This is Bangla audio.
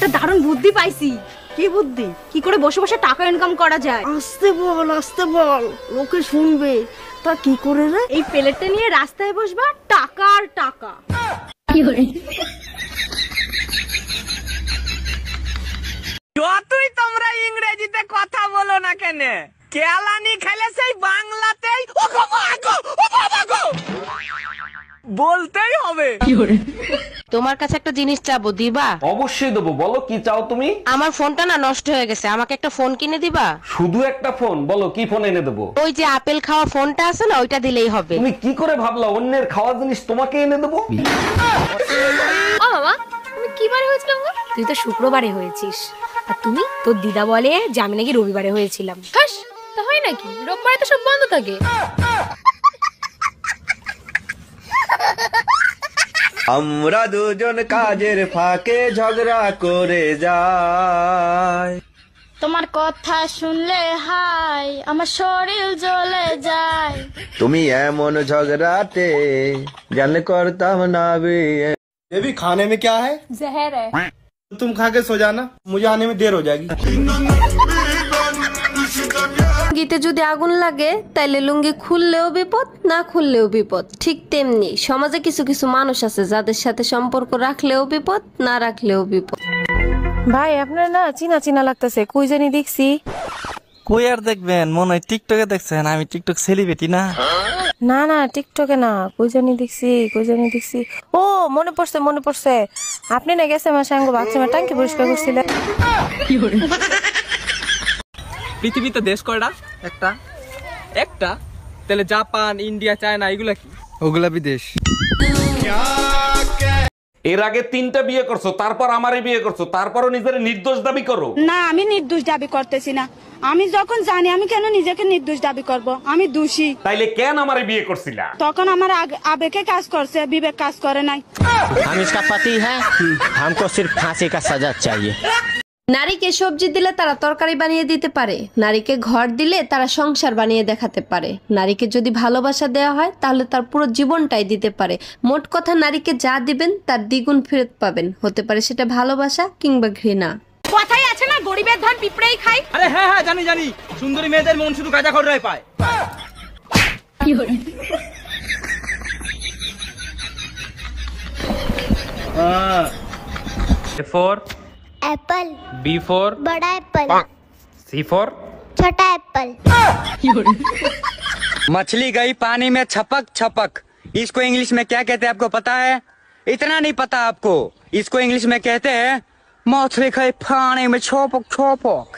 একটা দারুণ বুদ্ধি পাইছি। কি বুদ্ধি? কি করে বসে বসে টাকা ইনকাম করা যায়। আস্তে বল, লোকে শুনবে। তা কি করে রে? এই প্লেটটা নিয়ে রাস্তায় বসবা, টাকা আর টাকা। যতই তোমরা ইংরেজিতে কথা বলো না কেন, কেলানি খেলে সেই বাংলাতেই বলতেই হবে। তোমার কাছে একটা জিনিস চাবো, দিবা? অবশ্যই দেবো, বলো কি চাও তুমি? আমার ফোনটা না নষ্ট হয়ে গেছে, আমাকে একটা ফোন কিনে দিবা? শুধু একটা ফোন? বলো কি ফোন এনে দেবো? ওই যে আপেল খাওয়া ফোনটা আছে না, ওইটা দিলেই হবে। তুমি কি করে ভাবলা অন্যের খাওয়া জিনিস তোমাকে এনে দেবো? ও বাবা, তুমি কি বারে হয়েছিলাম গো? তুই তো শুক্রবারে হয়েছিস, আর তুমি তোর দিদা বলে যে আমি নাকি রবিবারে হয়েছিলাম। হাস, তা হয় নাকি? রোববারে তো সব বন্ধ থাকে। আমরা দুজন কাজের ফাঁকে ঝগড়া করে যাই। তোমার কথা শুনলে হাই আমার শরীর জ্বলে যায়। তুমি এমন ঝগড়াতে জানলে করতাম না বিয়ে। बेबी खाने में क्या है? जहर है। तुम खा के सो जाना, मुझे आने में देर हो जाएगी। লুঙ্গিতে যদি আগুন লাগে তাইলে লুঙ্গি খুললেও বিপদ, না খুললেও বিপদ। ঠিক তেমনি সমাজে কিছু কিছু মানুষ আছে যাদের সাথে সম্পর্ক রাখলেও বিপদ, না রাখলেও বিপদ। ভাই আপনার না চিনা চিনা লাগতেছে, কই জানি দেখছি। কই আর দেখবেন, মনে হয় টিকটকে দেখছেন। আমি টিকটক সেলিব্রিটি না। না না টিকটকে না, কই জানি দেখছি। ও মনে পড়ছে, আপনি না গেছে আমার সঙ্গে বাথরুমে টাঙ্কি পরিষ্কার করছিলেন। পৃথিবীতে দেশ কয়টা? একটা? তাহলে জাপান, ইন্ডিয়া, চায়না এগুলা কি? ওগুলা বিদেশ। এর আগে 3টা বিয়ে করছো, তারপর আমারে বিয়ে করছো, তারপরও নিজের নির্দোষ দাবি করো। না, আমি নির্দোষ দাবি করতেছি না। আমি যখন জানি, আমি কেন নিজেকে নির্দোষ দাবি করব? আমি দোষী। তাইলে কেন আমারে বিয়ে করছিলা? তখন আমার আবেগে কাজ করছে, বিবেক কাজ করে নাই। हम इसका पति है, हमको सिर्फ फांसी का सजा चाहिए। নারীকে সবজি দিলে তারা তরকারি বানিয়ে দিতে পারে, নারীকে ঘর দিলে তারা সংসার বানিয়ে দেখাতে পারে, নারীকে যদি ভালোবাসা দেওয়া হয় তাহলে তার পুরো জীবনটাই দিতে পারে। মোট কথা, নারীকে যা দিবেন তার দ্বিগুণ ফেরত পাবেন। হতে পারে সেটা ভালোবাসা কিংবা ঘৃণা। কথাই আছে না, গরিবের ধন পিঁপড়েই খায়। আরে হ্যাঁ হ্যাঁ, জানি। সুন্দরী মেয়েদের মন শুধু গাঁজাখোররাই পায়। A for Apple, B for बड़ा एप्पल, C for छोटा एप्पल। मछली गई पानी में छपक छपक, इसको इंग्लिश में क्या कहते हैं आपको पता है? इतना नहीं पता आपको? इसको इंग्लिश में कहते हैं मछली गई पानी में छपक छपक।